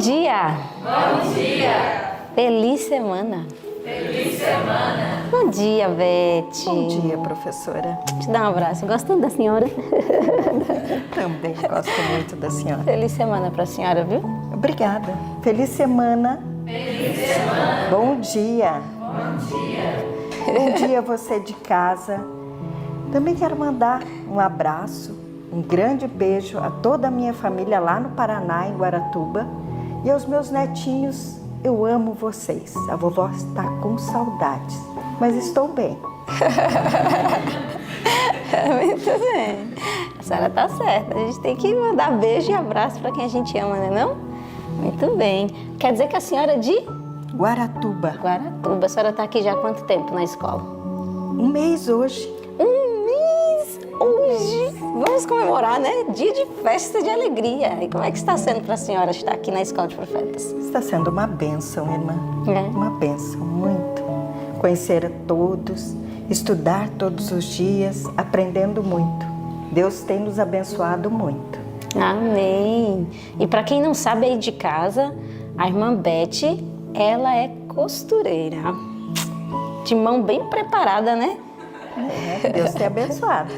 dia! Bom dia! Feliz semana! Feliz semana! Bom dia, Beth! Bom dia, professora. Te dar um abraço. Gostando da senhora? Também gosto muito da senhora. Feliz semana para a senhora, viu? Obrigada. Feliz semana. Feliz semana! Bom dia. Bom dia! Bom dia, você de casa. Também quero mandar um abraço, um grande beijo a toda a minha família lá no Paraná, em Guaratuba. E aos meus netinhos, eu amo vocês. A vovó está com saudades, mas estou bem. Muito bem. A senhora está certa. A gente tem que mandar beijo e abraço para quem a gente ama, não é não? Muito bem. Quer dizer que a senhora é de Guaratuba. Guaratuba. A senhora está aqui já há quanto tempo na escola? Um mês hoje. Um mês hoje. Vamos comemorar, né? Dia de festa de alegria. E como é que está sendo para a senhora estar aqui na Escola de Profetas? Está sendo uma bênção, irmã. É. Uma bênção, muito. Conhecer a todos, estudar todos os dias, aprendendo muito. Deus tem nos abençoado muito. Amém. E para quem não sabe aí de casa, a irmã Beth, ela é costureira. De mão bem preparada, né? Deus te abençoado.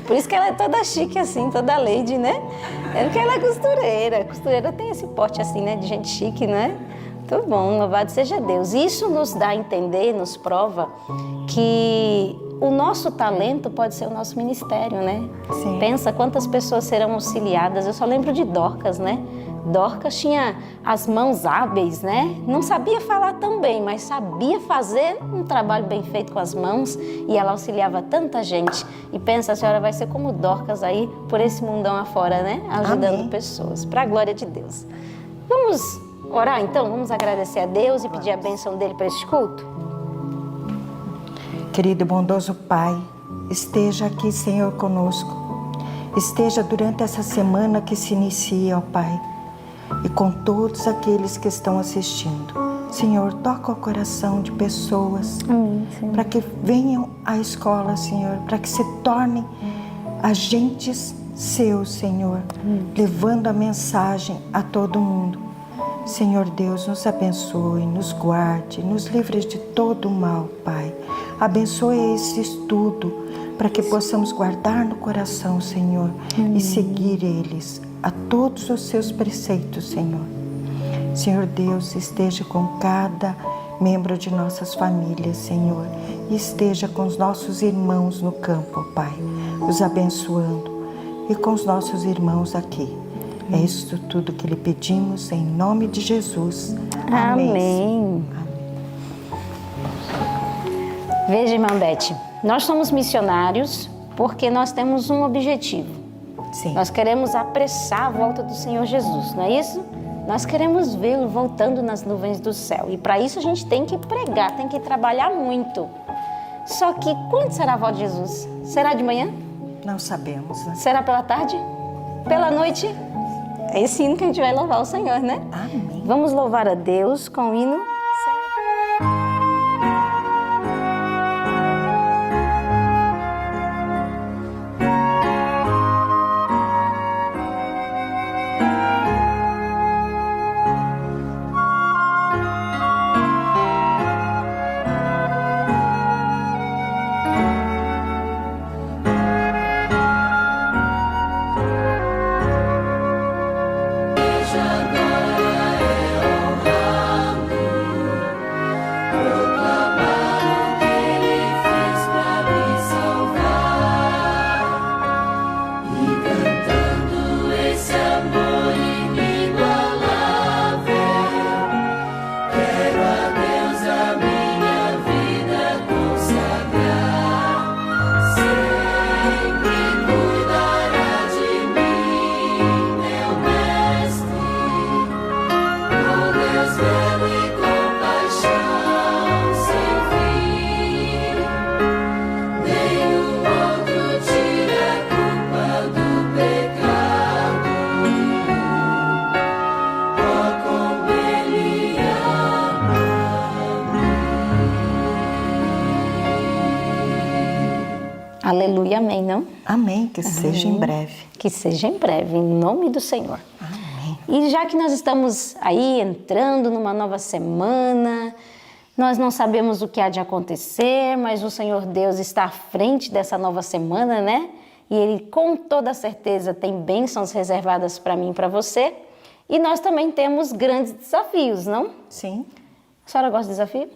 Por isso que ela é toda chique assim, toda lady, né? É porque ela é costureira. Costureira tem esse porte assim, né? De gente chique, né? Muito bom, louvado seja Deus. Isso nos dá a entender, nos prova que o nosso talento pode ser o nosso ministério, né? Sim. Pensa quantas pessoas serão auxiliadas. Eu só lembro de Dorcas, né? Dorcas tinha as mãos hábeis, né? Não sabia falar tão bem, mas sabia fazer um trabalho bem feito com as mãos e ela auxiliava tanta gente. E pensa, a senhora vai ser como Dorcas aí, por esse mundão afora, né? Ajudando Amém. pessoas, para a glória de Deus. Vamos orar então? Vamos agradecer a Deus e pedir a bênção dele para este culto? Querido e bondoso Pai, esteja aqui, Senhor, conosco. Esteja durante essa semana que se inicia, ó Pai, e com todos aqueles que estão assistindo. Senhor, toca o coração de pessoas para que venham à escola, Senhor, para que se tornem agentes seus, Senhor, levando a mensagem a todo mundo. Senhor Deus, nos abençoe, nos guarde, nos livre de todo o mal, Pai. Abençoe esse estudo para que possamos guardar no coração, Senhor, e seguir eles a todos os seus preceitos, Senhor. Senhor Deus, esteja com cada membro de nossas famílias, Senhor, e esteja com os nossos irmãos no campo, Pai, os abençoando, e com os nossos irmãos aqui. É isso tudo que lhe pedimos, em nome de Jesus. Amém. Amém. Veja, irmã Beth, nós somos missionários porque nós temos um objetivo. Sim. Nós queremos apressar a volta do Senhor Jesus, não é isso? Nós queremos vê-lo voltando nas nuvens do céu. E para isso a gente tem que pregar, tem que trabalhar muito. Só que quando será a volta de Jesus? Será de manhã? Não sabemos, né? Será pela tarde? Pela noite? É esse hino que a gente vai louvar o Senhor, né? Amém. Vamos louvar a Deus com o hino. Aleluia, amém, não? Amém, que seja em breve. Que seja em breve, em nome do Senhor. Amém. E já que nós estamos aí entrando numa nova semana, nós não sabemos o que há de acontecer, mas o Senhor Deus está à frente dessa nova semana, né? E Ele com toda certeza tem bênçãos reservadas para mim e para você. E nós também temos grandes desafios, não? Sim. A senhora gosta de desafio?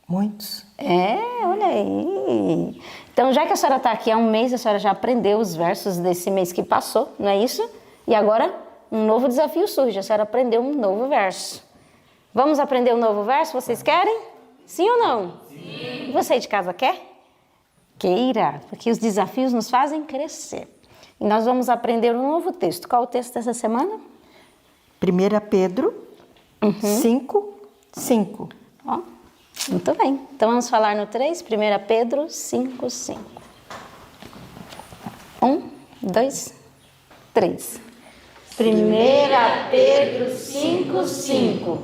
Muitos. Olha aí. Então, já que a senhora está aqui há um mês, a senhora já aprendeu os versos desse mês que passou, não é isso? E agora, um novo desafio surge, a senhora aprendeu um novo verso. Vamos aprender um novo verso? Vocês querem? Sim ou não? Sim. E você de casa quer? Queira, porque os desafios nos fazem crescer. E nós vamos aprender um novo texto. Qual o texto dessa semana? 1 Pedro 5, 5. Ó, muito bem. Então vamos falar no 3, 1 Pedro 5, 5. 1, 2, 3. 1 Pedro 5, 5.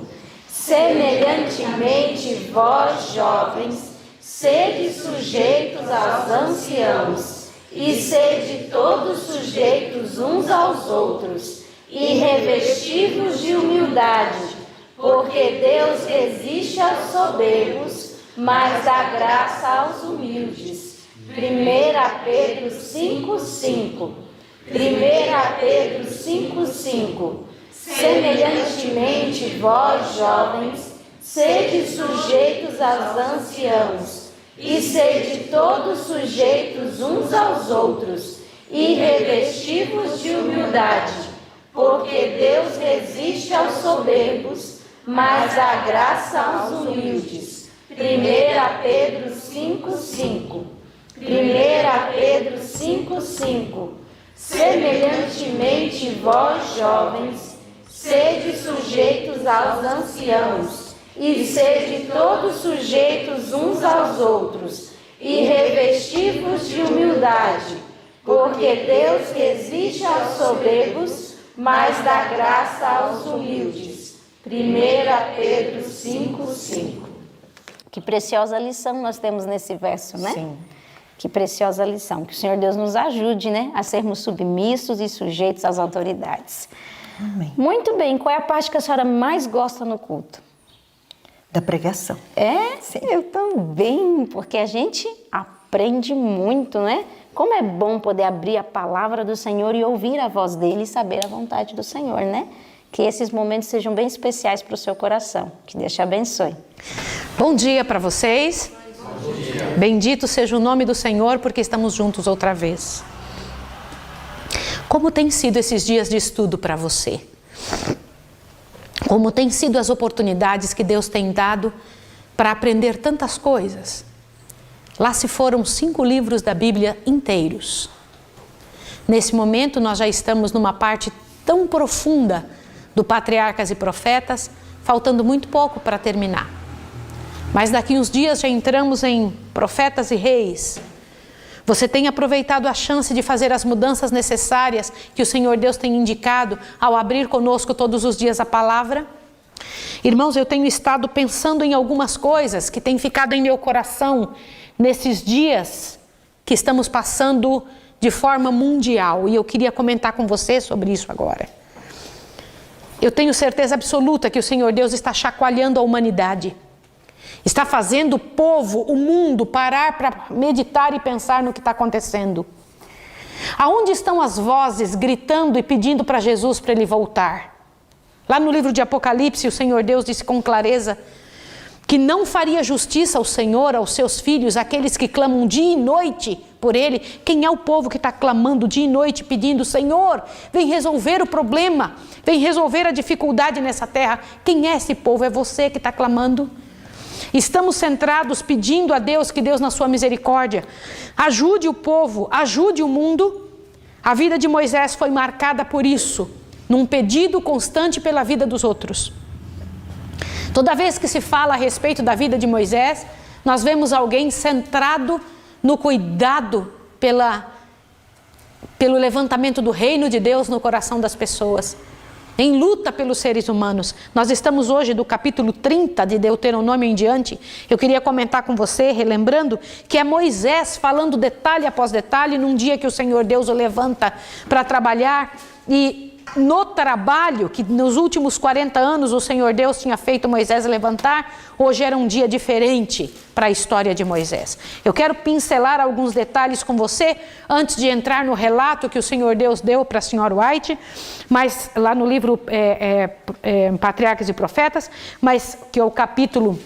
Semelhantemente, vós, jovens, sede sujeitos aos anciãos, e sede todos sujeitos uns aos outros, e revestivos de humildade, porque Deus resiste aos soberbos, mas dá graça aos humildes. 1 Pedro 5, 5. 1 Pedro 5, 5. Semelhantemente, vós, jovens, sede sujeitos aos anciãos, e sede todos sujeitos uns aos outros, e revestivos de humildade, porque Deus resiste aos soberbos, mas dá graça aos humildes. 1 Pedro 5, 5. 1 Pedro 5, 5. Semelhantemente, vós, jovens, sede sujeitos aos anciãos, e sede todos sujeitos uns aos outros, e revestivos de humildade, porque Deus resiste aos soberbos, mas dá graça aos humildes. 1 Pedro 5, 5. Que preciosa lição nós temos nesse verso, né? Sim. Que preciosa lição. Que o Senhor Deus nos ajude, né? A sermos submissos e sujeitos às autoridades. Amém. Muito bem. Qual é a parte que a senhora mais gosta no culto? Da pregação. Sim. Eu também, porque a gente aprende muito, né? Como é bom poder abrir a palavra do Senhor e ouvir a voz dele e saber a vontade do Senhor, né? Que esses momentos sejam bem especiais para o seu coração. Que Deus te abençoe. Bom dia para vocês. Bom dia. Bendito seja o nome do Senhor, porque estamos juntos outra vez. Como tem sido esses dias de estudo para você? Como tem sido as oportunidades que Deus tem dado para aprender tantas coisas? Lá se foram 5 livros da Bíblia inteiros. Nesse momento nós já estamos numa parte tão profunda do Patriarcas e Profetas, faltando muito pouco para terminar. Mas daqui uns dias já entramos em Profetas e Reis. Você tem aproveitado a chance de fazer as mudanças necessárias que o Senhor Deus tem indicado ao abrir conosco todos os dias a palavra? Irmãos, eu tenho estado pensando em algumas coisas que têm ficado em meu coração nesses dias que estamos passando de forma mundial, e eu queria comentar com você sobre isso agora. Eu tenho certeza absoluta que o Senhor Deus está chacoalhando a humanidade, está fazendo o povo, o mundo, parar para meditar e pensar no que está acontecendo. Aonde estão as vozes gritando e pedindo para Jesus para ele voltar? Lá no livro de Apocalipse, o Senhor Deus disse com clareza que não faria justiça ao Senhor, aos seus filhos, aqueles que clamam dia e noite por Ele. Quem é o povo que está clamando dia e noite, pedindo: Senhor, vem resolver o problema, vem resolver a dificuldade nessa terra? Quem é esse povo? É você que está clamando? Estamos centrados pedindo a Deus que Deus, na sua misericórdia, ajude o povo, ajude o mundo. A vida de Moisés foi marcada por isso, num pedido constante pela vida dos outros. Toda vez que se fala a respeito da vida de Moisés, nós vemos alguém centrado no cuidado pelo levantamento do reino de Deus no coração das pessoas, em luta pelos seres humanos. Nós estamos hoje do capítulo 30 de Deuteronômio em diante. Eu queria comentar com você, relembrando, que é Moisés falando detalhe após detalhe num dia que o Senhor Deus o levanta para trabalhar e no trabalho que nos últimos 40 anos o Senhor Deus tinha feito Moisés levantar, hoje era um dia diferente para a história de Moisés. Eu quero pincelar alguns detalhes com você antes de entrar no relato que o Senhor Deus deu para a senhora White, mas lá no livro Patriarcas e Profetas, mas que é o capítulo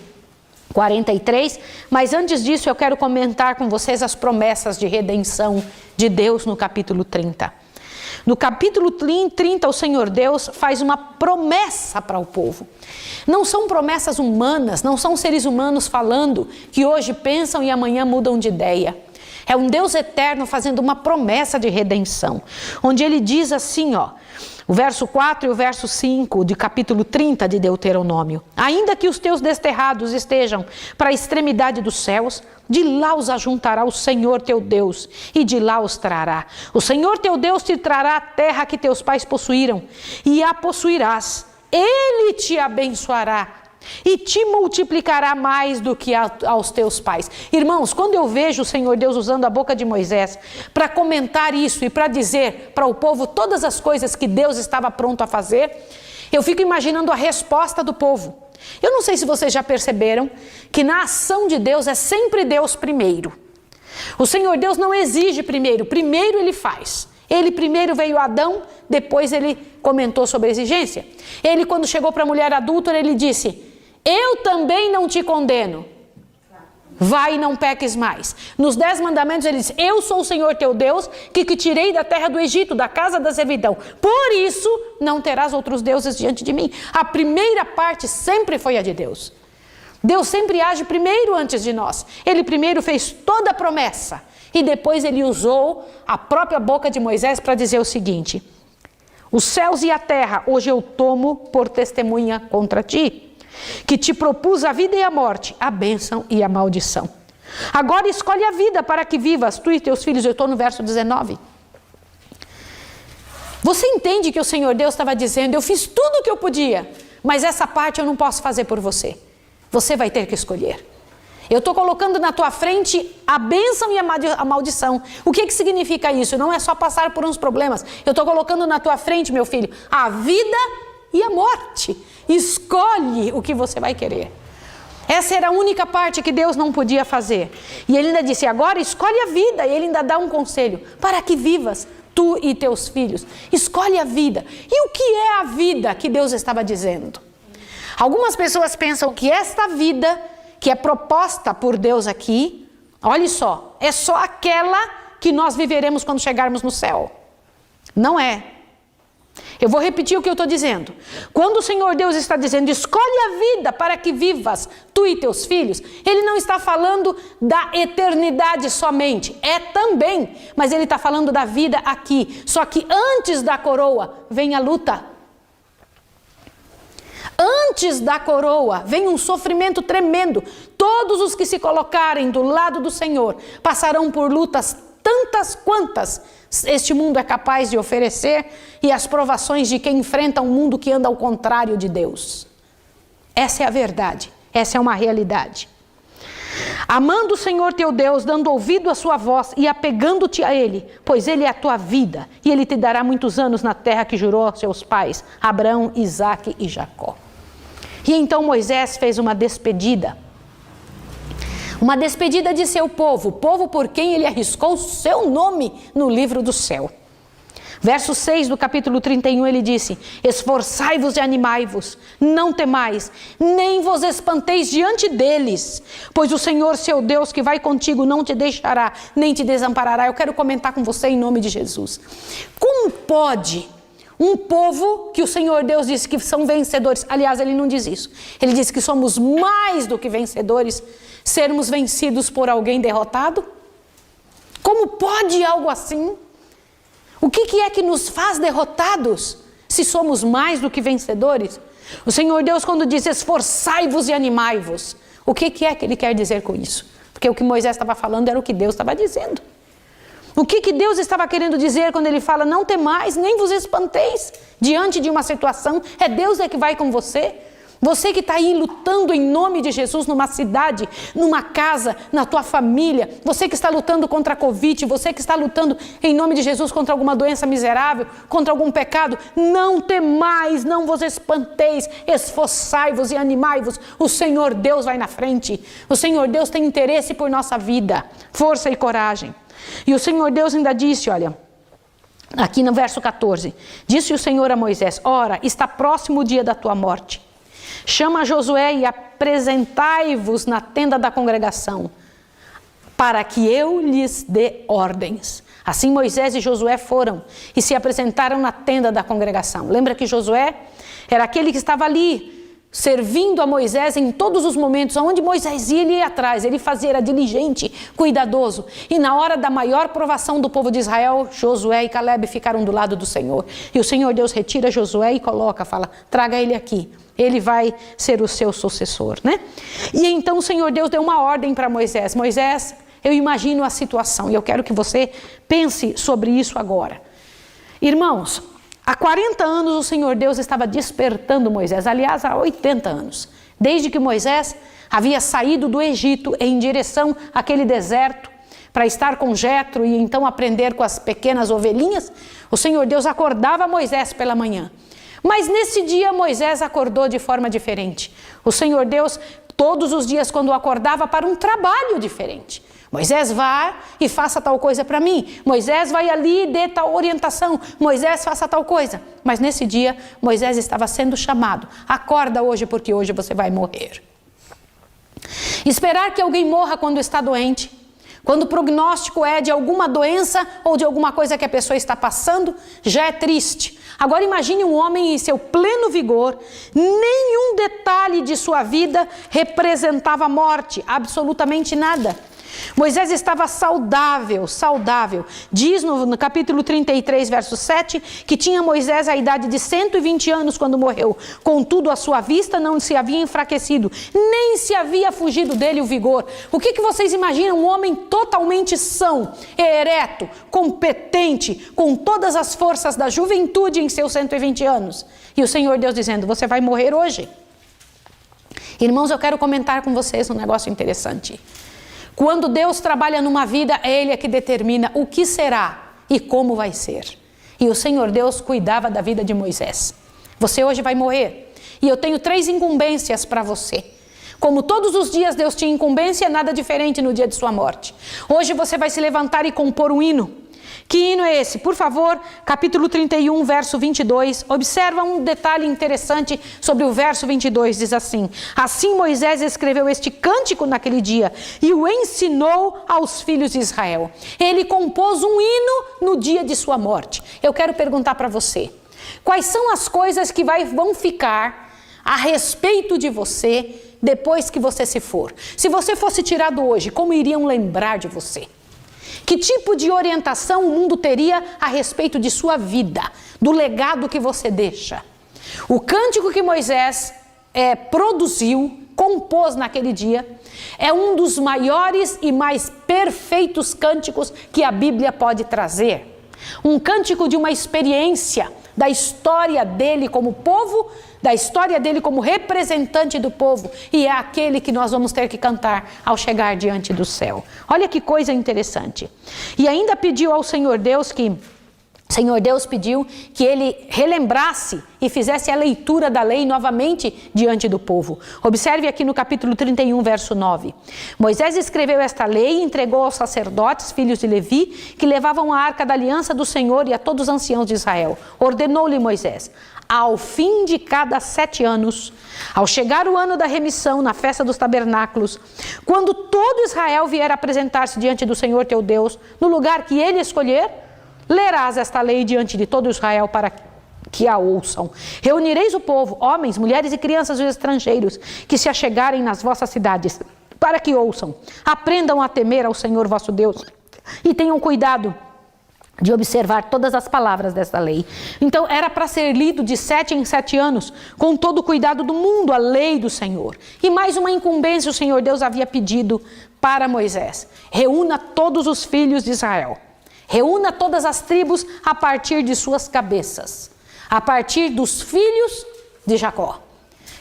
43, mas antes disso eu quero comentar com vocês as promessas de redenção de Deus no capítulo 30. No capítulo 30, o Senhor Deus faz uma promessa para o povo. Não são promessas humanas, não são seres humanos falando que hoje pensam e amanhã mudam de ideia. É um Deus eterno fazendo uma promessa de redenção, onde ele diz assim, o verso 4 e o verso 5 de capítulo 30 de Deuteronômio: ainda que os teus desterrados estejam para a extremidade dos céus, de lá os ajuntará o Senhor teu Deus, e de lá os trará. O Senhor teu Deus te trará a terra que teus pais possuíram, e a possuirás. Ele te abençoará e te multiplicará mais do que aos teus pais. Irmãos, quando eu vejo o Senhor Deus usando a boca de Moisés para comentar isso e para dizer para o povo todas as coisas que Deus estava pronto a fazer, eu fico imaginando a resposta do povo. Eu não sei se vocês já perceberam que na ação de Deus é sempre Deus primeiro. O Senhor Deus não exige primeiro ele faz. Ele primeiro veio Adão, depois ele comentou sobre a exigência. Ele, quando chegou para a mulher adúltera, ele disse: eu também não te condeno, vai e não peques mais. Nos 10 mandamentos ele diz: eu sou o Senhor teu Deus, que te tirei da terra do Egito, da casa da servidão. Por isso não terás outros deuses diante de mim. A primeira parte sempre foi a de Deus. Deus sempre age primeiro antes de nós. Ele primeiro fez toda a promessa e depois ele usou a própria boca de Moisés para dizer o seguinte: os céus e a terra hoje eu tomo por testemunha contra ti, que te propus a vida e a morte, a bênção e a maldição. Agora escolhe a vida para que vivas, tu e teus filhos. Eu estou no verso 19. Você entende que o Senhor Deus estava dizendo: eu fiz tudo o que eu podia, mas essa parte eu não posso fazer por você. Você vai ter que escolher. Eu estou colocando na tua frente a bênção e a maldição. O que significa isso? Não é só passar por uns problemas. Eu estou colocando na tua frente, meu filho, a vida e a morte. Escolhe o que você vai querer. Essa era a única parte que Deus não podia fazer. E ele ainda disse: agora escolhe a vida. E ele ainda dá um conselho: para que vivas, tu e teus filhos. Escolhe a vida. E o que é a vida que Deus estava dizendo? Algumas pessoas pensam que esta vida que é proposta por Deus aqui, olhe só, é só aquela que nós viveremos quando chegarmos no céu. Não é. Eu vou repetir o que eu estou dizendo. Quando o Senhor Deus está dizendo: escolhe a vida para que vivas, tu e teus filhos, Ele não está falando da eternidade somente, é também, mas Ele está falando da vida aqui. Só que antes da coroa vem a luta. Antes da coroa vem um sofrimento tremendo. Todos os que se colocarem do lado do Senhor passarão por lutas tantas quantas este mundo é capaz de oferecer, e as provações de quem enfrenta um mundo que anda ao contrário de Deus. Essa é a verdade, essa é uma realidade. Amando o Senhor teu Deus, dando ouvido à sua voz e apegando-te a Ele, pois Ele é a tua vida, e Ele te dará muitos anos na terra que jurou aos seus pais, Abraão, Isaque e Jacó. E então Moisés fez uma despedida de seu povo, povo por quem ele arriscou o seu nome no livro do céu. Verso 6 do capítulo 31, ele disse: esforçai-vos e animai-vos, não temais, nem vos espanteis diante deles, pois o Senhor seu Deus que vai contigo não te deixará, nem te desamparará. Eu quero comentar com você em nome de Jesus. Como pode um povo que o Senhor Deus disse que são vencedores, aliás, ele não diz isso, ele diz que somos mais do que vencedores, sermos vencidos por alguém derrotado? Como pode algo assim? O que é que nos faz derrotados se somos mais do que vencedores? O Senhor Deus, quando diz esforçai-vos e animai-vos, o que é que Ele quer dizer com isso? Porque o que Moisés estava falando era o que Deus estava dizendo. O que Deus estava querendo dizer quando Ele fala: não temais, nem vos espanteis diante de uma situação? É Deus que vai com você. Você que está aí lutando em nome de Jesus numa cidade, numa casa, na tua família. Você que está lutando contra a Covid, você que está lutando em nome de Jesus contra alguma doença miserável, contra algum pecado. Não temais, não vos espanteis, esforçai-vos e animai-vos. O Senhor Deus vai na frente. O Senhor Deus tem interesse por nossa vida. Força e coragem. E o Senhor Deus ainda disse, olha, aqui no verso 14, disse o Senhor a Moisés, ora, está próximo o dia da tua morte. Chama Josué e apresentai-vos na tenda da congregação, para que eu lhes dê ordens. Assim Moisés e Josué foram e se apresentaram na tenda da congregação. Lembra que Josué era aquele que estava ali, servindo a Moisés em todos os momentos. Onde Moisés ia, ele ia atrás, ele fazia, era diligente, cuidadoso. E na hora da maior provação do povo de Israel, Josué e Calebe ficaram do lado do Senhor. E o Senhor Deus retira Josué e coloca, fala, traga ele aqui. Ele vai ser o seu sucessor, né? E então o Senhor Deus deu uma ordem para Moisés. Moisés, eu imagino a situação e eu quero que você pense sobre isso agora. Irmãos, há 40 anos o Senhor Deus estava despertando Moisés, aliás, há 80 anos. Desde que Moisés havia saído do Egito em direção àquele deserto para estar com Jetro e então aprender com as pequenas ovelhinhas, o Senhor Deus acordava Moisés pela manhã. Mas nesse dia Moisés acordou de forma diferente. O Senhor Deus, todos os dias quando acordava, para um trabalho diferente. Moisés, vá e faça tal coisa para mim. Moisés, vai ali e dê tal orientação. Moisés, faça tal coisa. Mas nesse dia, Moisés estava sendo chamado. Acorda hoje, porque hoje você vai morrer. Esperar que alguém morra quando está doente, quando o prognóstico é de alguma doença ou de alguma coisa que a pessoa está passando, já é triste. Agora imagine um homem em seu pleno vigor, nenhum detalhe de sua vida representava morte, absolutamente nada. Moisés estava saudável. Diz no capítulo 33, verso 7, que tinha Moisés a idade de 120 anos quando morreu. Contudo, a sua vista não se havia enfraquecido, nem se havia fugido dele o vigor. O que vocês imaginam? Um homem totalmente são, ereto, competente, com todas as forças da juventude em seus 120 anos. E o Senhor Deus dizendo, você vai morrer hoje. Irmãos, eu quero comentar com vocês um negócio interessante. Quando Deus trabalha numa vida, é Ele que determina o que será e como vai ser. E o Senhor Deus cuidava da vida de Moisés. Você hoje vai morrer. E eu tenho 3 incumbências para você. Como todos os dias Deus tinha incumbência, nada diferente no dia de sua morte. Hoje você vai se levantar e compor um hino. Que hino é esse? Por favor, capítulo 31, verso 22. Observa um detalhe interessante sobre o verso 22. Diz assim, assim Moisés escreveu este cântico naquele dia e o ensinou aos filhos de Israel. Ele compôs um hino no dia de sua morte. Eu quero perguntar para você, quais são as coisas que vão ficar a respeito de você depois que você se for? Se você fosse tirado hoje, como iriam lembrar de você? Que tipo de orientação o mundo teria a respeito de sua vida, do legado que você deixa? O cântico que Moisés produziu, compôs naquele dia, é um dos maiores e mais perfeitos cânticos que a Bíblia pode trazer. Um cântico de uma experiência da história dele como povo, da história dele como representante do povo, e é aquele que nós vamos ter que cantar ao chegar diante do céu. Olha que coisa interessante. E ainda pediu ao Senhor Deus pediu que ele relembrasse e fizesse a leitura da lei novamente diante do povo. Observe aqui no capítulo 31, verso 9. Moisés escreveu esta lei e entregou aos sacerdotes, filhos de Levi, que levavam a arca da aliança do Senhor e a todos os anciãos de Israel. Ordenou-lhe Moisés, ao fim de cada 7 anos, ao chegar o ano da remissão, na festa dos tabernáculos, quando todo Israel vier apresentar-se diante do Senhor teu Deus, no lugar que ele escolher, lerás esta lei diante de todo Israel para que a ouçam. Reunireis o povo, homens, mulheres e crianças e estrangeiros, que se achegarem nas vossas cidades, para que ouçam, aprendam a temer ao Senhor vosso Deus e tenham cuidado de observar todas as palavras desta lei. Então era para ser lido de 7 em 7 anos, com todo o cuidado do mundo, a lei do Senhor. E mais uma incumbência o Senhor Deus havia pedido para Moisés: reúna todos os filhos de Israel. Reúna todas as tribos a partir de suas cabeças, a partir dos filhos de Jacó.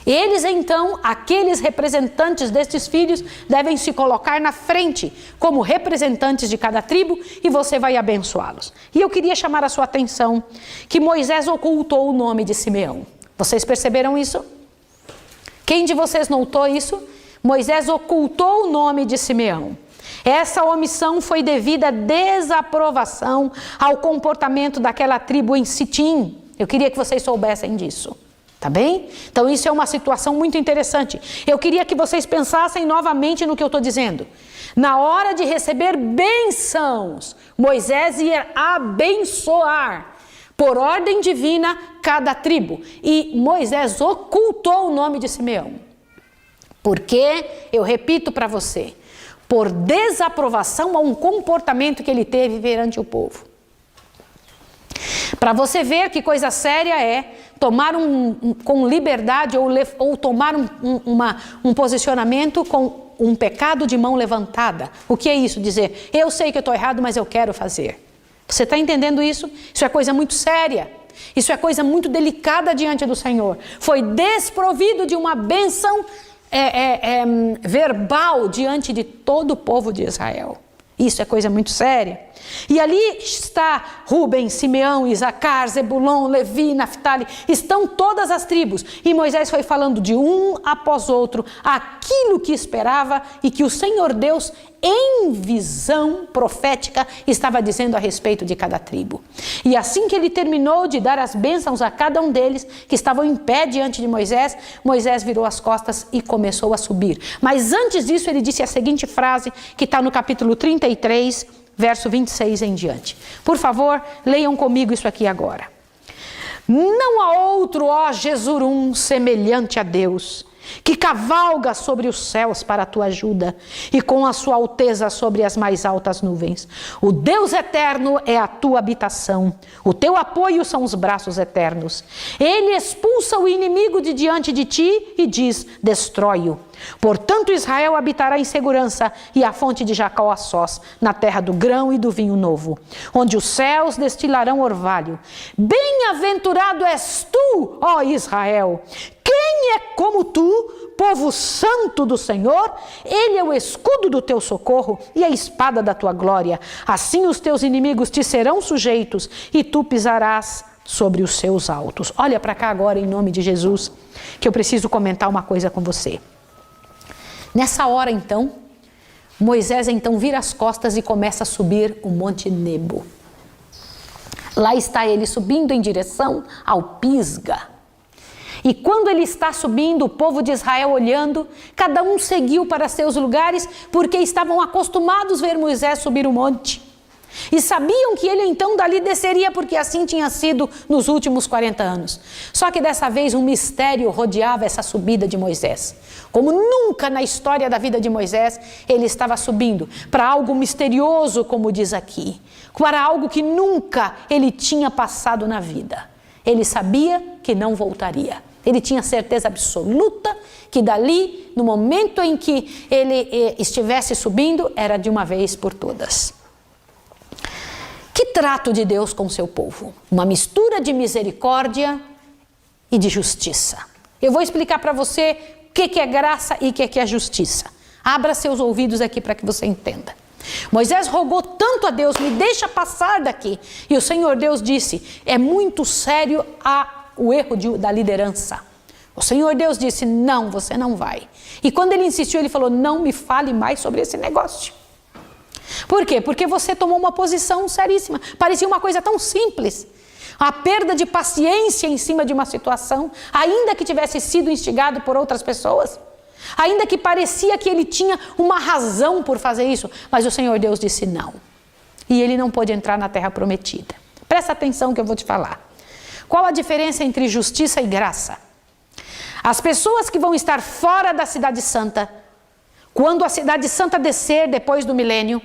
Eles então, aqueles representantes destes filhos, devem se colocar na frente como representantes de cada tribo e você vai abençoá-los. E eu queria chamar a sua atenção que Moisés ocultou o nome de Simeão. Vocês perceberam isso? Quem de vocês notou isso? Moisés ocultou o nome de Simeão. Essa omissão foi devido à desaprovação ao comportamento daquela tribo em Sitim. Eu queria que vocês soubessem disso. Tá bem? Então isso é uma situação muito interessante. Eu queria que vocês pensassem novamente no que eu estou dizendo. Na hora de receber bênçãos, Moisés ia abençoar, por ordem divina, cada tribo. E Moisés ocultou o nome de Simeão. Porque, eu repito para você, por desaprovação a um comportamento que ele teve perante o povo. Para você ver que coisa séria é tomar com liberdade ou tomar um posicionamento com um pecado de mão levantada. O que é isso? Dizer, eu sei que eu estou errado, mas eu quero fazer. Você está entendendo isso? Isso é coisa muito séria. Isso é coisa muito delicada diante do Senhor. Foi desprovido de uma bênção verbal diante de todo o povo de Israel. Isso é coisa muito séria. E ali está Rubem, Simeão, Isacar, Zebulon, Levi, Naftali, estão todas as tribos. E Moisés foi falando de um após outro aquilo que esperava e que o Senhor Deus, em visão profética, estava dizendo a respeito de cada tribo. E assim que ele terminou de dar as bênçãos a cada um deles, que estavam em pé diante de Moisés, Moisés virou as costas e começou a subir. Mas antes disso ele disse a seguinte frase, que está no capítulo 33, verso 26 em diante. Por favor, leiam comigo isso aqui agora. Não há outro, ó Jesurum, semelhante a Deus, que cavalga sobre os céus para a tua ajuda e com a sua alteza sobre as mais altas nuvens. O Deus eterno é a tua habitação, o teu apoio são os braços eternos. Ele expulsa o inimigo de diante de ti e diz, destrói-o. Portanto Israel habitará em segurança e a fonte de Jacó a sós, na terra do grão e do vinho novo, onde os céus destilarão orvalho. Bem-aventurado és tu, ó Israel! Quem é como tu, povo santo do Senhor? Ele é o escudo do teu socorro e a espada da tua glória. Assim os teus inimigos te serão sujeitos e tu pisarás sobre os seus altos. Olha para cá agora em nome de Jesus, que eu preciso comentar uma coisa com você. Nessa hora então, Moisés então vira as costas e começa a subir o Monte Nebo. Lá está ele subindo em direção ao Pisga. E quando ele está subindo, o povo de Israel olhando, cada um seguiu para seus lugares, porque estavam acostumados a ver Moisés subir o monte. E sabiam que ele então dali desceria, porque assim tinha sido nos últimos 40 anos. Só que dessa vez um mistério rodeava essa subida de Moisés. Como nunca na história da vida de Moisés, ele estava subindo para algo misterioso, como diz aqui. Para algo que nunca ele tinha passado na vida. Ele sabia que não voltaria. Ele tinha certeza absoluta que dali, no momento em que ele estivesse subindo, era de uma vez por todas. Que trato de Deus com seu povo? Uma mistura de misericórdia e de justiça. Eu vou explicar para você o que é graça e o que é justiça. Abra seus ouvidos aqui para que você entenda. Moisés rogou tanto a Deus, me deixa passar daqui. E o Senhor Deus disse, é muito sério o erro da liderança. O Senhor Deus disse, não, você não vai. E quando ele insistiu, ele falou, não me fale mais sobre esse negócio. Por quê? Porque você tomou uma posição seríssima. Parecia uma coisa tão simples. A perda de paciência em cima de uma situação, ainda que tivesse sido instigado por outras pessoas. Ainda que parecia que ele tinha uma razão por fazer isso. Mas o Senhor Deus disse não. E ele não pôde entrar na terra prometida. Presta atenção que eu vou te falar. Qual a diferença entre justiça e graça? As pessoas que vão estar fora da cidade santa, quando a cidade santa descer depois do milênio,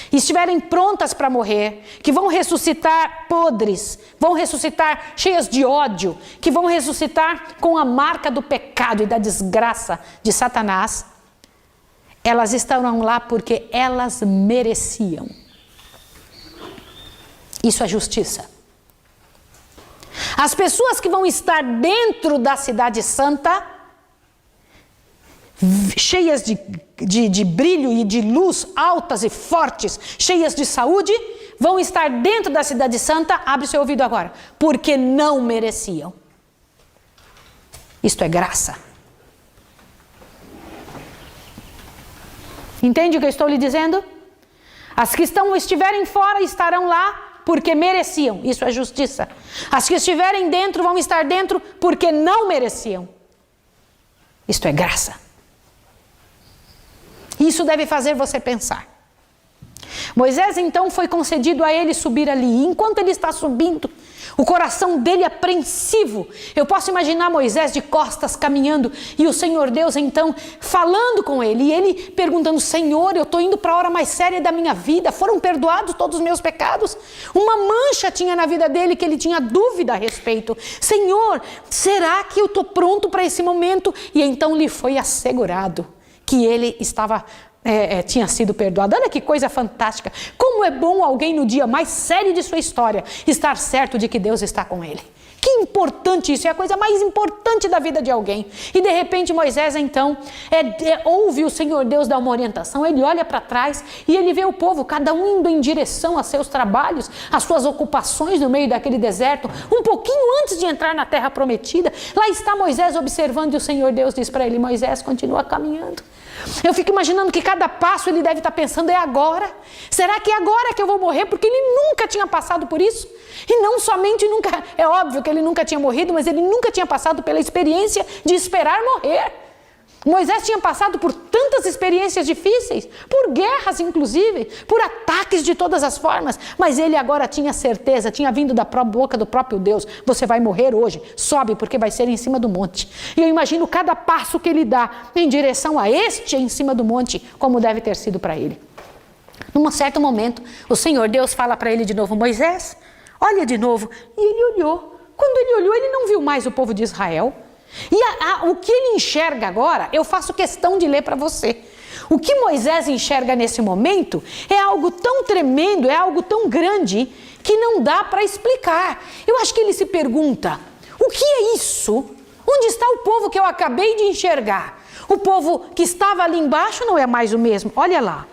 e estiverem prontas para morrer, que vão ressuscitar podres, vão ressuscitar cheias de ódio, que vão ressuscitar com a marca do pecado e da desgraça de Satanás, elas estarão lá porque elas mereciam. Isso é justiça. As pessoas que vão estar dentro da cidade santa, cheias de brilho e de luz, altas e fortes, cheias de saúde, vão estar dentro da cidade santa, abre seu ouvido agora, porque não mereciam. Isto é graça. Entende o que eu estou lhe dizendo? As que estiverem fora estarão lá porque mereciam, isso é justiça. As que estiverem dentro vão estar dentro porque não mereciam. Isto é graça. Isso deve fazer você pensar. Moisés então foi concedido a ele subir ali, e enquanto ele está subindo, o coração dele apreensivo, eu posso imaginar Moisés de costas caminhando, e o Senhor Deus então falando com ele, e ele perguntando: Senhor, eu estou indo para a hora mais séria da minha vida, foram perdoados todos os meus pecados? Uma mancha tinha na vida dele que ele tinha dúvida a respeito. Senhor, será que eu estou pronto para esse momento? E então lhe foi assegurado que ele tinha sido perdoado. Olha que coisa fantástica. Como é bom alguém no dia mais sério de sua história estar certo de que Deus está com ele. Que importante isso, é a coisa mais importante da vida de alguém. E de repente Moisés então ouve o Senhor Deus dar uma orientação, ele olha para trás e ele vê o povo, cada um indo em direção a seus trabalhos, às suas ocupações no meio daquele deserto, um pouquinho antes de entrar na terra prometida. Lá está Moisés observando e o Senhor Deus diz para ele: Moisés, continua caminhando. Eu fico imaginando que cada passo ele deve estar pensando: é agora? Será que é agora que eu vou morrer? Porque ele nunca tinha passado por isso. E não somente nunca, é óbvio que ele nunca tinha morrido, mas ele nunca tinha passado pela experiência de esperar morrer. Moisés tinha passado por tantas experiências difíceis, por guerras inclusive, por ataques de todas as formas, mas ele agora tinha certeza, tinha vindo da boca do próprio Deus: você vai morrer hoje, sobe porque vai ser em cima do monte. E eu imagino cada passo que ele dá em direção a este em cima do monte, como deve ter sido para ele. Num certo momento, o Senhor Deus fala para ele de novo: Moisés, olha de novo. E ele olhou. Quando ele olhou, ele não viu mais o povo de Israel. E o que ele enxerga agora, eu faço questão de ler para você. O que Moisés enxerga nesse momento é algo tão tremendo, é algo tão grande, que não dá para explicar. Eu acho que ele se pergunta: o que é isso? Onde está o povo que eu acabei de enxergar? O povo que estava ali embaixo não é mais o mesmo. Olha lá.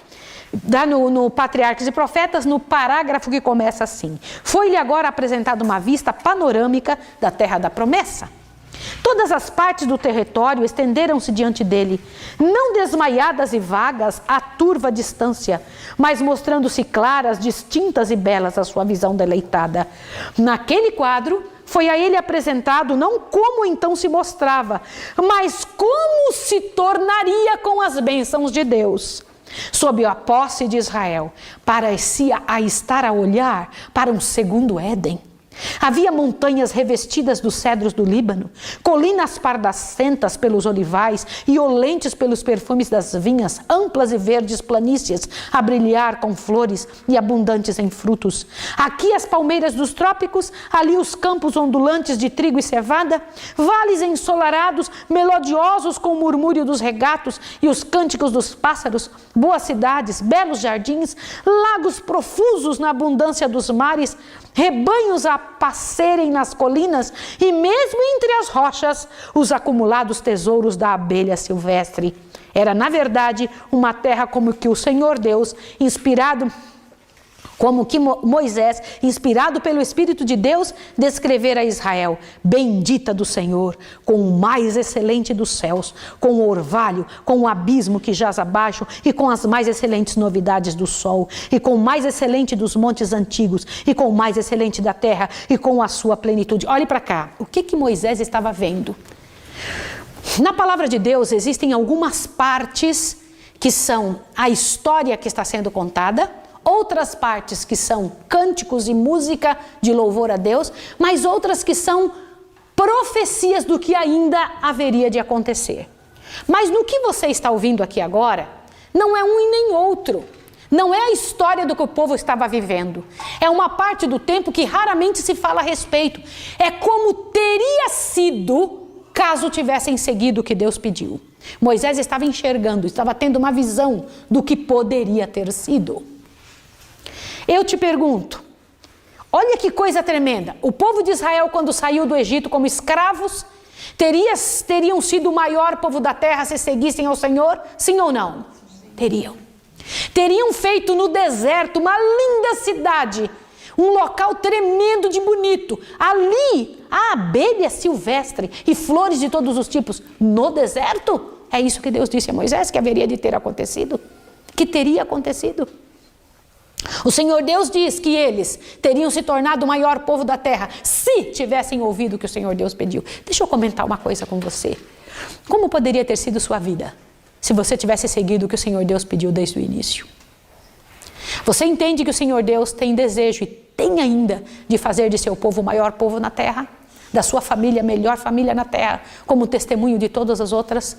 Dá no Patriarcas e Profetas, no parágrafo que começa assim: foi-lhe agora apresentada uma vista panorâmica da terra da promessa. Todas as partes do território estenderam-se diante dele, não desmaiadas e vagas à turva distância, mas mostrando-se claras, distintas e belas à sua visão deleitada. Naquele quadro, foi a ele apresentado não como então se mostrava, mas como se tornaria com as bênçãos de Deus. Sob a posse de Israel, parecia a estar a olhar para um segundo Éden. Havia montanhas revestidas dos cedros do Líbano, colinas pardacentas pelos olivais e olentes pelos perfumes das vinhas, amplas e verdes planícies a brilhar com flores e abundantes em frutos. Aqui as palmeiras dos trópicos, ali os campos ondulantes de trigo e cevada, vales ensolarados, melodiosos com o murmúrio dos regatos e os cânticos dos pássaros, boas cidades, belos jardins, lagos profusos na abundância dos mares, rebanhos a pascerem nas colinas e mesmo entre as rochas os acumulados tesouros da abelha silvestre. Era, na verdade, uma terra como que o Senhor Deus, como que Moisés, inspirado pelo Espírito de Deus, descrevera a Israel: bendita do Senhor, com o mais excelente dos céus, com o orvalho, com o abismo que jaz abaixo e com as mais excelentes novidades do sol, e com o mais excelente dos montes antigos, e com o mais excelente da terra, e com a sua plenitude. Olhe para cá, o que Moisés estava vendo? Na palavra de Deus existem algumas partes que são a história que está sendo contada, outras partes que são cânticos e música de louvor a Deus, mas outras que são profecias do que ainda haveria de acontecer. Mas no que você está ouvindo aqui agora, não é um e nem outro. Não é a história do que o povo estava vivendo. É uma parte do tempo que raramente se fala a respeito. É como teria sido caso tivessem seguido o que Deus pediu. Moisés estava enxergando, estava tendo uma visão do que poderia ter sido. Eu te pergunto, olha que coisa tremenda. O povo de Israel, quando saiu do Egito como escravos, Teriam sido o maior povo da terra se seguissem ao Senhor? Sim ou não? Teriam. Teriam feito no deserto uma linda cidade, um local tremendo de bonito. Ali, há abelha silvestre e flores de todos os tipos. No deserto? É isso que Deus disse a Moisés que haveria de ter acontecido, que teria acontecido. O Senhor Deus diz que eles teriam se tornado o maior povo da terra se tivessem ouvido o que o Senhor Deus pediu. Deixa eu comentar uma coisa com você. Como poderia ter sido sua vida se você tivesse seguido o que o Senhor Deus pediu desde o início? Você entende que o Senhor Deus tem desejo e tem ainda de fazer de seu povo o maior povo na terra? Da sua família a melhor família na terra, como testemunho de todas as outras?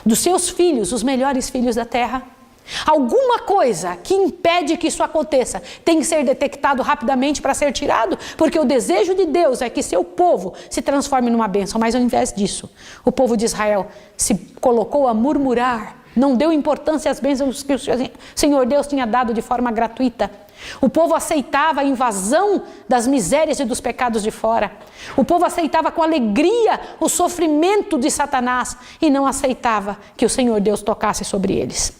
Dos seus filhos, os melhores filhos da terra? Alguma coisa que impede que isso aconteça tem que ser detectado rapidamente para ser tirado, porque o desejo de Deus é que seu povo se transforme numa bênção, mas ao invés disso, o povo de Israel se colocou a murmurar, não deu importância às bênçãos que o Senhor Deus tinha dado de forma gratuita. O povo aceitava a invasão das misérias e dos pecados de fora. O povo aceitava com alegria o sofrimento de Satanás e não aceitava que o Senhor Deus tocasse sobre eles.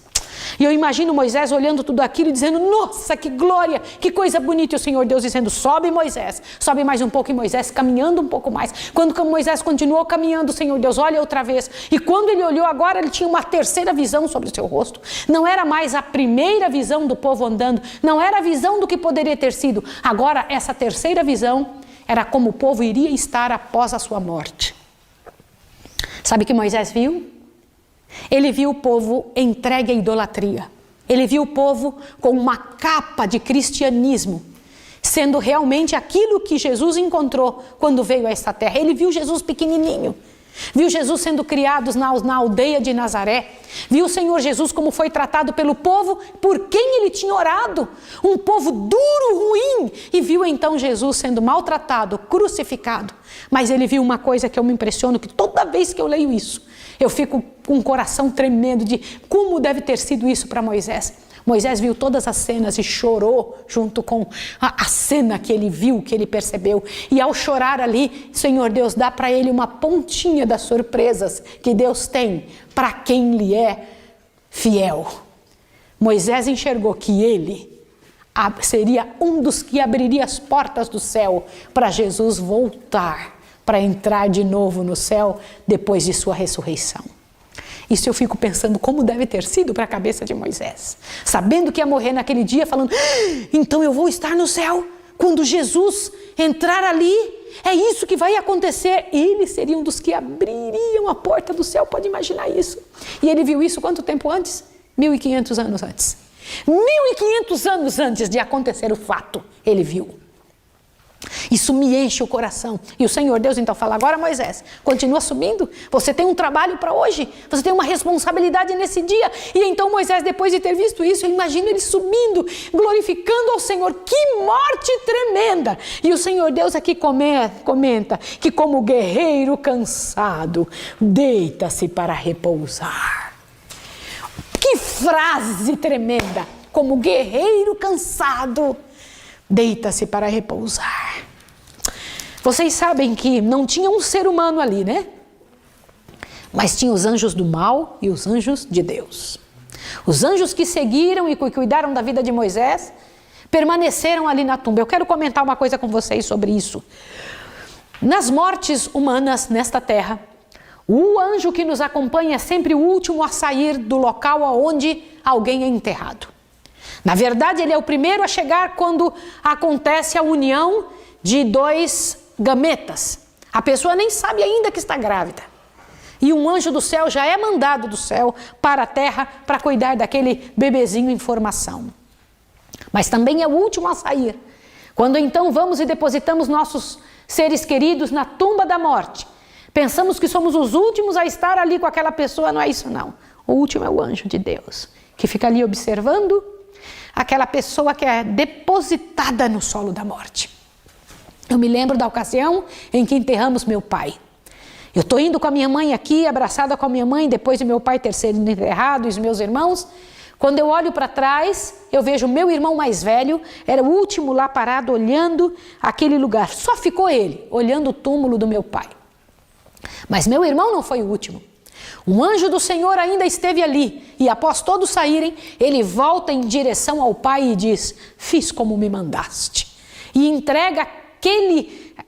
E eu imagino Moisés olhando tudo aquilo e dizendo: nossa, que glória, que coisa bonita. E o Senhor Deus dizendo: sobe, Moisés, sobe mais um pouco. E Moisés caminhando um pouco mais. Quando Moisés continuou caminhando, o Senhor Deus olha outra vez. E quando ele olhou agora, ele tinha uma terceira visão sobre o seu rosto. Não era mais a primeira visão do povo andando, não era a visão do que poderia ter sido. Agora essa terceira visão era como o povo iria estar após a sua morte. Sabe o que Moisés viu? Ele viu o povo entregue à idolatria. Ele viu o povo com uma capa de cristianismo, sendo realmente aquilo que Jesus encontrou quando veio a esta terra. Ele viu Jesus pequenininho. Viu Jesus sendo criado na aldeia de Nazaré. Viu o Senhor Jesus como foi tratado pelo povo por quem ele tinha orado. Um povo duro, ruim. E viu então Jesus sendo maltratado, crucificado. Mas ele viu uma coisa que eu me impressiono, que toda vez que eu leio isso, eu fico com um coração tremendo de como deve ter sido isso para Moisés. Moisés viu todas as cenas e chorou junto com a cena que ele viu, que ele percebeu. E ao chorar ali, o Senhor Deus dá para ele uma pontinha das surpresas que Deus tem para quem lhe é fiel. Moisés enxergou que ele seria um dos que abriria as portas do céu para Jesus voltar, para entrar de novo no céu depois de sua ressurreição. Isso eu fico pensando como deve ter sido para a cabeça de Moisés. Sabendo que ia morrer naquele dia, falando: então eu vou estar no céu. Quando Jesus entrar ali, é isso que vai acontecer. Ele seria um dos que abririam a porta do céu, pode imaginar isso. E ele viu isso quanto tempo antes? 1500 anos antes. 1500 anos antes de acontecer o fato, ele viu. Isso me enche o coração. E o Senhor Deus então fala: agora Moisés, continua subindo, você tem um trabalho para hoje, você tem uma responsabilidade nesse dia. E então Moisés, depois de ter visto isso, eu imagino ele subindo, glorificando ao Senhor. Que morte tremenda! E o Senhor Deus aqui comenta que como guerreiro cansado, deita-se para repousar. Que frase tremenda! Como guerreiro cansado, deita-se para repousar. Vocês sabem que não tinha um ser humano ali, né? Mas tinha os anjos do mal e os anjos de Deus. Os anjos que seguiram e cuidaram da vida de Moisés permaneceram ali na tumba. Eu quero comentar uma coisa com vocês sobre isso. Nas mortes humanas nesta terra, o anjo que nos acompanha é sempre o último a sair do local onde alguém é enterrado. Na verdade, ele é o primeiro a chegar quando acontece a união de dois gametas. A pessoa nem sabe ainda que está grávida. E um anjo do céu já é mandado do céu para a terra para cuidar daquele bebezinho em formação. Mas também é o último a sair. Quando então vamos e depositamos nossos seres queridos na tumba da morte, pensamos que somos os últimos a estar ali com aquela pessoa. Não é isso não. O último é o anjo de Deus, que fica ali observando aquela pessoa que é depositada no solo da morte. Eu me lembro da ocasião em que enterramos meu pai. Eu estou indo com a minha mãe aqui, abraçada com a minha mãe, depois de meu pai ter sido enterrado e os meus irmãos. Quando eu olho para trás, eu vejo o meu irmão mais velho, era o último lá parado, olhando aquele lugar. Só ficou ele, olhando o túmulo do meu pai. Mas meu irmão não foi o último. Um anjo do Senhor ainda esteve ali, e após todos saírem, ele volta em direção ao pai e diz: fiz como me mandaste. E entrega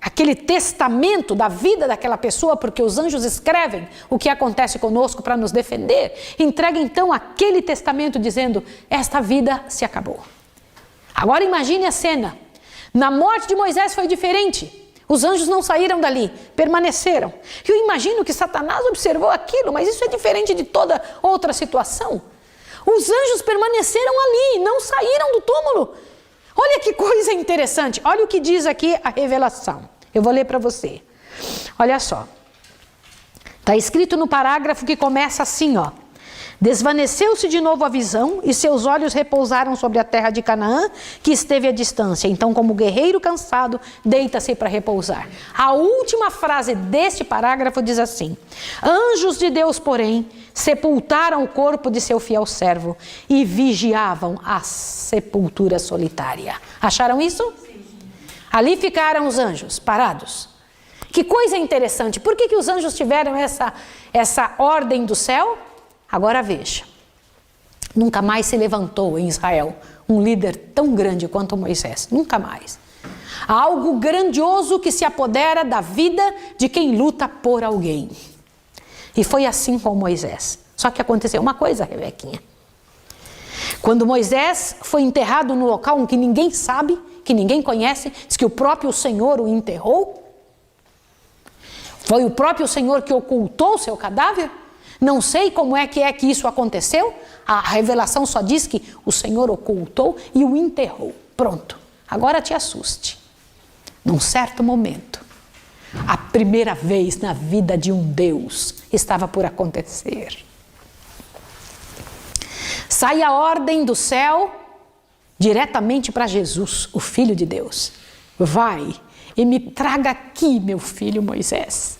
aquele testamento da vida daquela pessoa, porque os anjos escrevem o que acontece conosco para nos defender. Entrega então aquele testamento dizendo: esta vida se acabou. Agora imagine a cena. Na morte de Moisés foi diferente. Os anjos não saíram dali, permaneceram. Eu imagino que Satanás observou aquilo, mas isso é diferente de toda outra situação. Os anjos permaneceram ali, não saíram do túmulo. Olha que coisa interessante. Olha o que diz aqui a revelação. Eu vou ler para você. Olha só. Está escrito no parágrafo que começa assim, ó. Desvaneceu-se de novo a visão e seus olhos repousaram sobre a terra de Canaã, que esteve à distância. Então, como guerreiro cansado, deita-se para repousar. A última frase deste parágrafo diz assim: anjos de Deus, porém, sepultaram o corpo de seu fiel servo e vigiavam a sepultura solitária. Acharam isso? Ali ficaram os anjos, parados. Que coisa interessante. Por que os anjos tiveram essa ordem do céu? Agora veja, nunca mais se levantou em Israel um líder tão grande quanto Moisés, nunca mais. Há algo grandioso que se apodera da vida de quem luta por alguém. E foi assim com Moisés. Só que aconteceu uma coisa, Rebequinha. Quando Moisés foi enterrado no local em que ninguém sabe, que ninguém conhece, diz que o próprio Senhor o enterrou. Foi o próprio Senhor que ocultou o seu cadáver. Não sei como é que isso aconteceu. A revelação só diz que o Senhor ocultou e o enterrou. Pronto. Agora te assuste. Num certo momento, a primeira vez na vida de um Deus estava por acontecer. Sai a ordem do céu diretamente para Jesus, o Filho de Deus. Vai e me traga aqui, meu filho Moisés.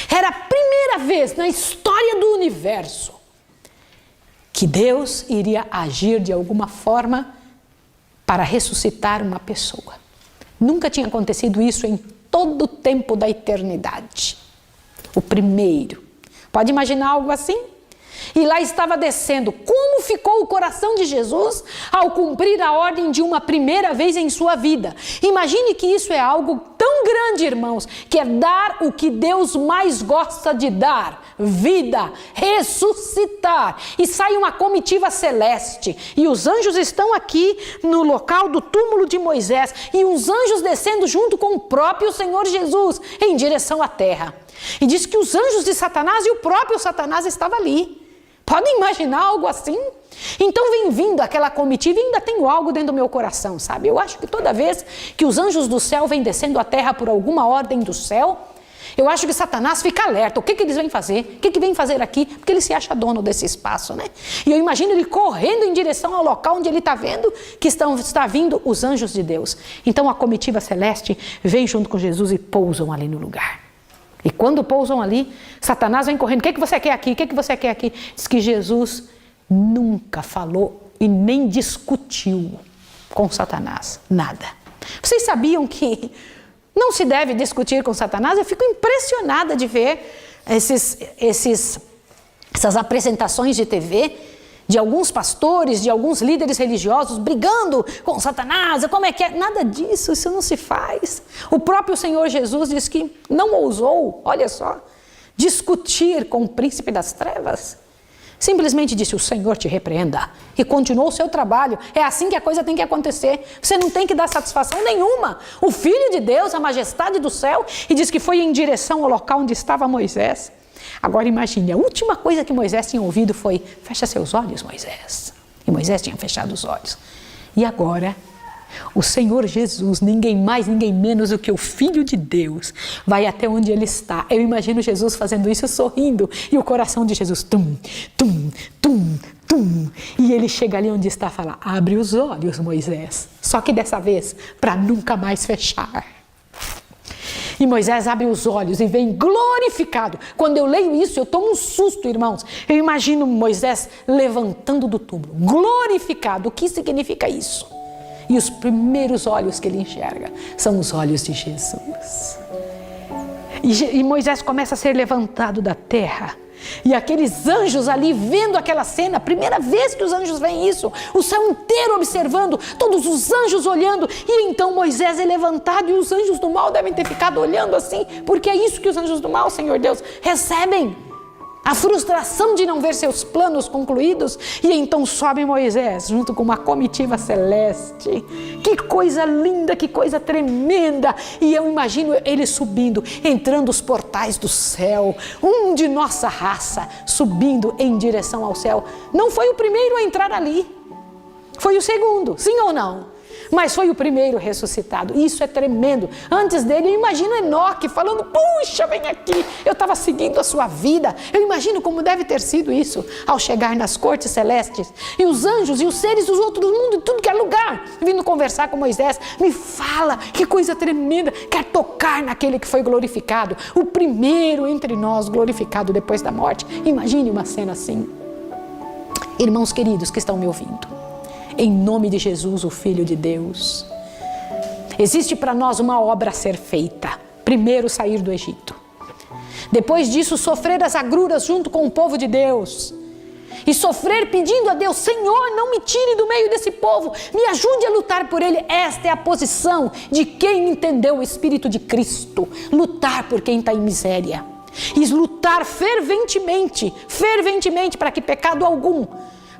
Era a primeira vez na história do universo que Deus iria agir de alguma forma para ressuscitar uma pessoa. Nunca tinha acontecido isso em todo o tempo da eternidade. O primeiro. Pode imaginar algo assim? E lá estava descendo. Como ficou o coração de Jesus ao cumprir a ordem de uma primeira vez em sua vida? Imagine que isso é algo tão grande, irmãos, que é dar o que Deus mais gosta de dar: vida, ressuscitar. E sai uma comitiva celeste. E os anjos estão aqui no local do túmulo de Moisés. E os anjos descendo junto com o próprio Senhor Jesus em direção à terra. E diz que os anjos de Satanás e o próprio Satanás estava ali. Podem imaginar algo assim? Então vem vindo aquela comitiva e ainda tenho algo dentro do meu coração, sabe? Eu acho que toda vez que os anjos do céu vêm descendo à terra por alguma ordem do céu, eu acho que Satanás fica alerta. O que eles vêm fazer? O que vêm fazer aqui? Porque ele se acha dono desse espaço, né? E eu imagino ele correndo em direção ao local onde ele está vendo que está vindo os anjos de Deus. Então a comitiva celeste vem junto com Jesus e pousam ali no lugar. E quando pousam ali, Satanás vem correndo. O que você quer aqui? O que você quer aqui? Diz que Jesus nunca falou e nem discutiu com Satanás. Nada. Vocês sabiam que não se deve discutir com Satanás? Eu fico impressionada de ver essas apresentações de TV de alguns pastores, de alguns líderes religiosos brigando com Satanás. Como é que é? Nada disso, isso não se faz. O próprio Senhor Jesus diz que não ousou, olha só, discutir com o príncipe das trevas. Simplesmente disse: o Senhor te repreenda. E continuou o seu trabalho. É assim que a coisa tem que acontecer. Você não tem que dar satisfação nenhuma. O Filho de Deus, a majestade do céu, e diz que foi em direção ao local onde estava Moisés. Agora imagine, a última coisa que Moisés tinha ouvido foi: fecha seus olhos, Moisés. E Moisés tinha fechado os olhos. E agora, o Senhor Jesus, ninguém mais, ninguém menos do que o Filho de Deus, vai até onde ele está. Eu imagino Jesus fazendo isso, sorrindo, e o coração de Jesus, tum, tum, tum, tum. E ele chega ali onde está e fala: abre os olhos, Moisés. Só que dessa vez, para nunca mais fechar. E Moisés abre os olhos e vem glorificado. Quando eu leio isso, eu tomo um susto, irmãos. Eu imagino Moisés levantando do túmulo, glorificado. O que significa isso? E os primeiros olhos que ele enxerga são os olhos de Jesus. E Moisés começa a ser levantado da terra. E aqueles anjos ali vendo aquela cena, primeira vez que os anjos veem isso, o céu inteiro observando, todos os anjos olhando, e então Moisés é levantado e os anjos do mal devem ter ficado olhando assim, porque é isso que os anjos do mal, Senhor Deus, recebem. A frustração de não ver seus planos concluídos. E então sobe Moisés junto com uma comitiva celeste. Que coisa linda, que coisa tremenda. E eu imagino ele subindo, entrando os portais do céu. Um de nossa raça subindo em direção ao céu. Não foi o primeiro a entrar ali, foi o segundo, sim ou não? Mas foi o primeiro ressuscitado. Isso é tremendo. Antes dele, eu imagino Enoque falando: puxa, vem aqui, eu estava seguindo a sua vida. Eu imagino como deve ter sido isso ao chegar nas cortes celestes. E os anjos e os seres dos outros mundos, em tudo que é lugar, vindo conversar com Moisés. Me fala, que coisa tremenda. Quer tocar naquele que foi glorificado, o primeiro entre nós glorificado depois da morte. Imagine uma cena assim. Irmãos queridos que estão me ouvindo, em nome de Jesus, o Filho de Deus, existe para nós uma obra a ser feita. Primeiro, sair do Egito. Depois disso, sofrer as agruras junto com o povo de Deus. E sofrer pedindo a Deus: Senhor, não me tire do meio desse povo, me ajude a lutar por ele. Esta é a posição de quem entendeu o Espírito de Cristo. Lutar por quem está em miséria. E lutar ferventemente para que pecado algum,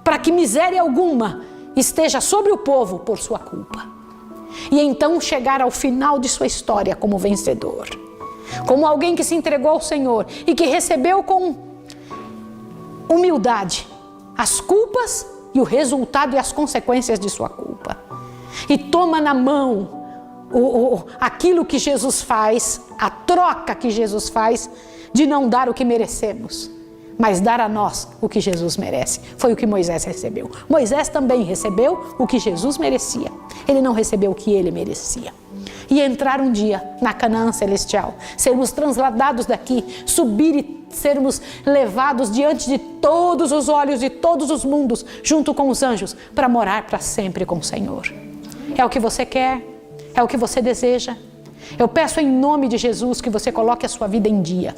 para que miséria alguma esteja sobre o povo por sua culpa. E então chegar ao final de sua história como vencedor, como alguém que se entregou ao Senhor e que recebeu com humildade as culpas e o resultado e as consequências de sua culpa, e toma na mão aquilo que Jesus faz, a troca que Jesus faz de não dar o que merecemos, mas dar a nós o que Jesus merece. Foi o que Moisés recebeu. Moisés também recebeu o que Jesus merecia. Ele não recebeu o que ele merecia. E entrar um dia na Canaã celestial, sermos transladados daqui, subir e sermos levados diante de todos os olhos de todos os mundos, junto com os anjos, para morar para sempre com o Senhor. É o que você quer? É o que você deseja? Eu peço em nome de Jesus que você coloque a sua vida em dia,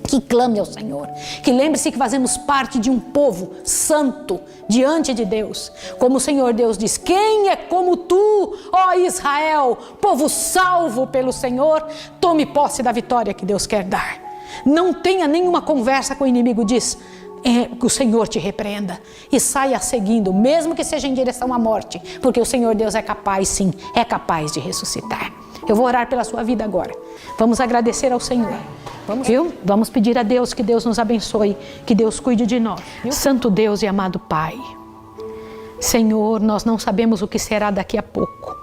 que clame ao Senhor, que lembre-se que fazemos parte de um povo santo diante de Deus. Como o Senhor Deus diz: quem é como tu, ó Israel, povo salvo pelo Senhor? Tome posse da vitória que Deus quer dar. Não tenha nenhuma conversa com o inimigo, diz: que o Senhor te repreenda, e saia seguindo, mesmo que seja em direção à morte, porque o Senhor Deus é capaz, sim, é capaz de ressuscitar. Eu vou orar pela sua vida agora. Vamos agradecer ao Senhor. Vamos pedir a Deus que Deus nos abençoe, que Deus cuide de nós. Santo Deus e amado Pai, Senhor, nós não sabemos o que será daqui a pouco.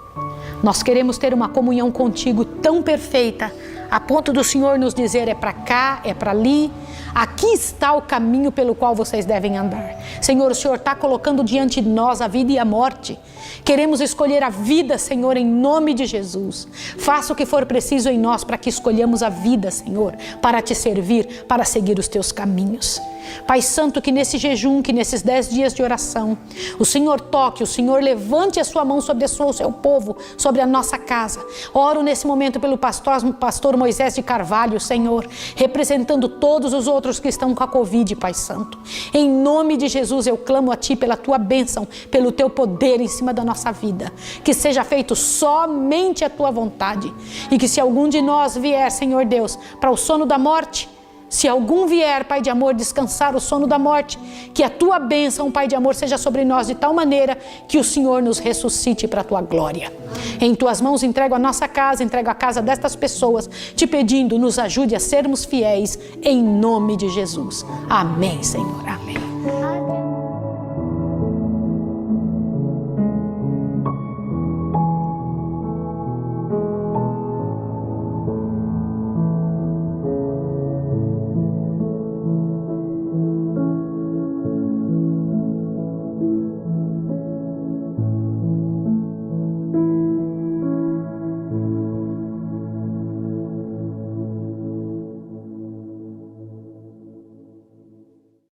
Nós queremos ter uma comunhão contigo tão perfeita, a ponto do Senhor nos dizer: é para cá, é para ali, aqui está o caminho pelo qual vocês devem andar. Senhor, o Senhor está colocando diante de nós a vida e a morte. Queremos escolher a vida, Senhor, em nome de Jesus. Faça o que for preciso em nós para que escolhamos a vida, Senhor, para te servir, para seguir os teus caminhos. Pai Santo, que nesse jejum, que nesses 10 dias de oração, o Senhor toque, o Senhor levante a sua mão sobre o seu povo, sobre a nossa casa. Oro nesse momento pelo pastor Moisés de Carvalho, Senhor, representando todos os outros que estão com a Covid, Pai Santo. Em nome de Jesus, eu clamo a Ti pela Tua bênção, pelo Teu poder em cima da nossa vida. Que seja feito somente a Tua vontade. E que se algum de nós vier, Senhor Deus, para o sono da morte, se algum vier, Pai de amor, descansar o sono da morte, que a Tua bênção, Pai de amor, seja sobre nós de tal maneira que o Senhor nos ressuscite para a Tua glória. Em Tuas mãos entrego a nossa casa, entrego a casa destas pessoas, te pedindo, nos ajude a sermos fiéis, em nome de Jesus. Amém, Senhor. Amém.